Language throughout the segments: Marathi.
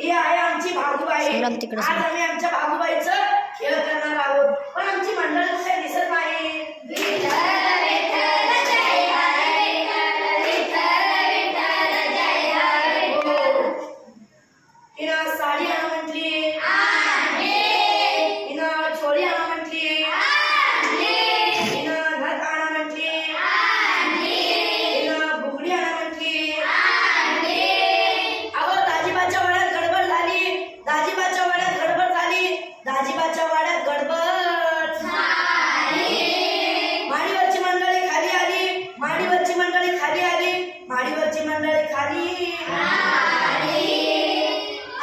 ही आहे आमची भागूबाई। आज आम्ही आमच्या भागूबाईचं खेळ करणार आहोत, पण आमची मंडळी कुठे दिसत नाही। हिनं साडी आणा म्हटली, हिनं चोळी आणा म्हटली, हिनं नथ आणा म्हटली, हिनं बुगडी आणा म्हटली। अहो दाजीबाच्या वाड्यात गडबड झाली, दाजीबाच्या वाड्यात गडबड झाली, दाजीबाच्या वाड्यात गडबड झाली। माडीवरची मंडळी खाली आली, माडीवरची मंडळी खाली आली, माडीवरची मंडळी खाली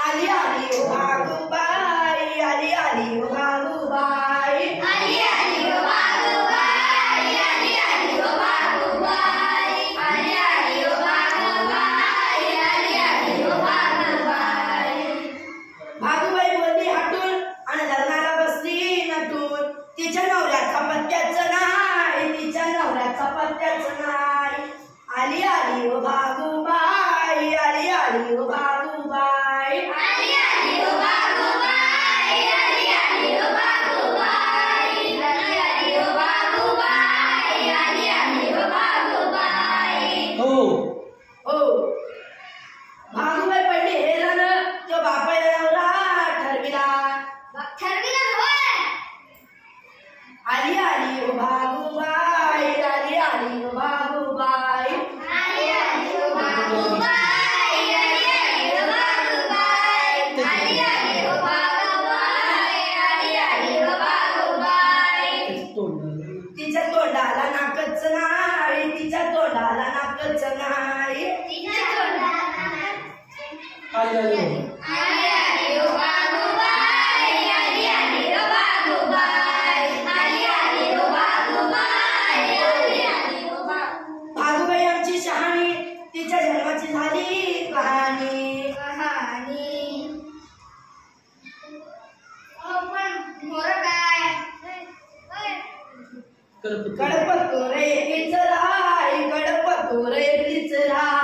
आली आली ओ भागूबाई, आली आली ओ भागूबाई, आली आली ओ भागूबाई, आली आली ओ भागूबाई, आली आली ओ भागूबाई, आली आली ओ भागूबाई। भागूबाई बोलली हटून आणि धरणाला बसली नटून, तिच्या नवऱ्याचा पत्त्याचं नाही, तिच्या नवऱ्याचा पत्त्याचं नाही। आली आली ओ भागूबाई, आली आली ओ भागूबाई, आली आली ओ भागूबाई, आली आली ओ भागूबाई, आली आली ओ भागूबाई, आली आली ओ भागूबाई। हो भागूबाई पडली हे झालं, तो बापाला नवरा ठरविला होय। आली आली ओ भागूबाई, आली आली ओ भागूबाई, आली आली ओ भागूबाई, आली आली ओ भागूबाई, आली आली ओ भागूबाई, आली आली ओ भागूबाई। तिच्या तोंडाला नाकच नाही, तिच्या तोंडाला नाकच नाही, तिच्या तोंडाला आली आली ओ भागूबाई, आली आली ओ भागूबाई, आली आली ओ भागूबाई, आली आली ओ भागूबाई आमची शहाणी, तिच्या जन्माची झाली कहाणी। कडपतोर एकलीच राय, कडपतोर एकलीच राय,